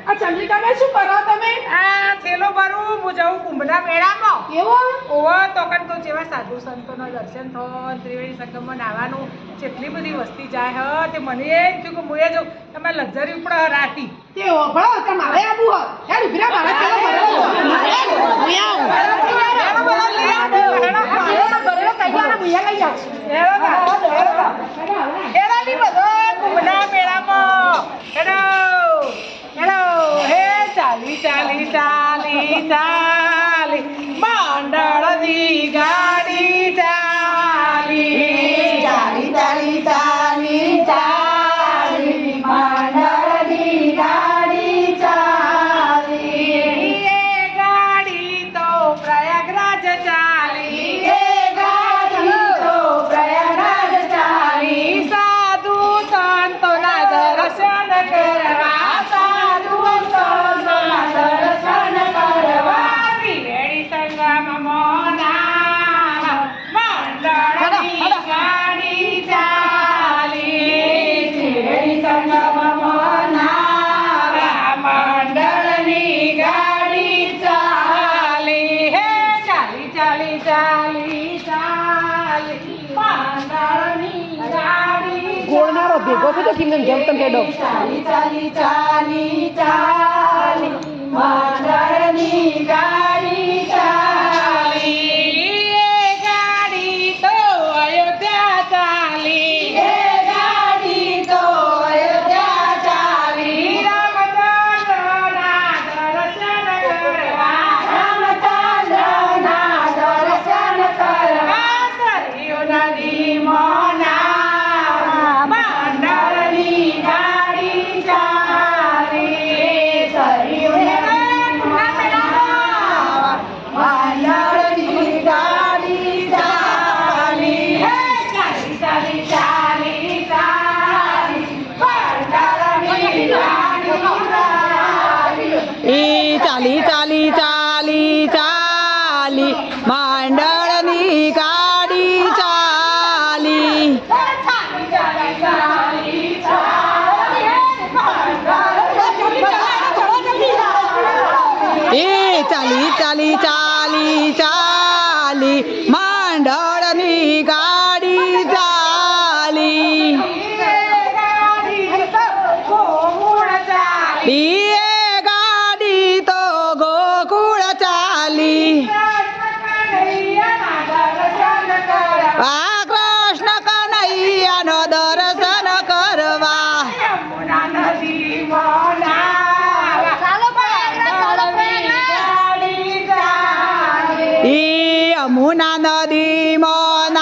આ ચંદ્રિકાબેન શું કરો તમે? આ થેલો ભરું હું જાઉં કુંભના મેળામાં. એવો ઓવો તો કન તો જેવા સાધુ સંતોના દર્શન થાય ત્રિવેણી સંગમમાં નાવાનું જેટલી બધી વસ્તી જાય હ તે મને એ થયું કે મુએ જો તમે લક્ઝરી ઉપર રાતી તે ઓભળો તમારે આબુ હ હેડ ઉભરા મારા ચલો ભરેલો ચાલી ચાલી ચાલી ચાલી મંડળની ગાડી ચાલી ચાલી ચાલી ચાલી ચાલી મંડળની ગાડી ચાલી એ ગાડી તો પ્રયાગરાજ ચાલી એ ગાડી તો પ્રયાગરાજ ચાલી સાધુ સંતોના દર્શન કરવા સાધુ સંતોના દર્શન કરવા ત્રિવેણી સંગમમાં નાવા મંડળની ગાડી ચાલી ત્રિવેણી સંગમમાં નાવા મંડળની ગાડી ચાલી હે ચાલી ચાલી ચાલી ચાલી મંડળની ગાડી ગોળનારો ભેગો થયો કિંગમ જેમ તમે હેડો ચાલી ચાલી ચાલી ચાલી મંડળની ગાડી ચાલી એ ગાડી તો અયોધ્યા ચાલી એ ગાડી તો અયોધ્યા ચાલી રામચંદ્રના દર્શન કરવા રામચંદ્રના દર્શન કરવા સરયુ નદીમાં નાવા મંડળની ગાડી ચાલી મંડળની ગાડી ચાલી ચાલી ચાલી ચાલી ચાલી મંડળની ઈ ચાલી ચાલી ચાલી ચાલી મંડળની ગાડી ચાલી એ ચાલી ચાલી ચાલી ચાલી મંડળની ગાડી ચાલી ઈ ગાડી તો ગોકુળ ચાલી આ કૃષ્ણ કનૈયાનો દર્શન કરવા ઈ યમુના નદીમાં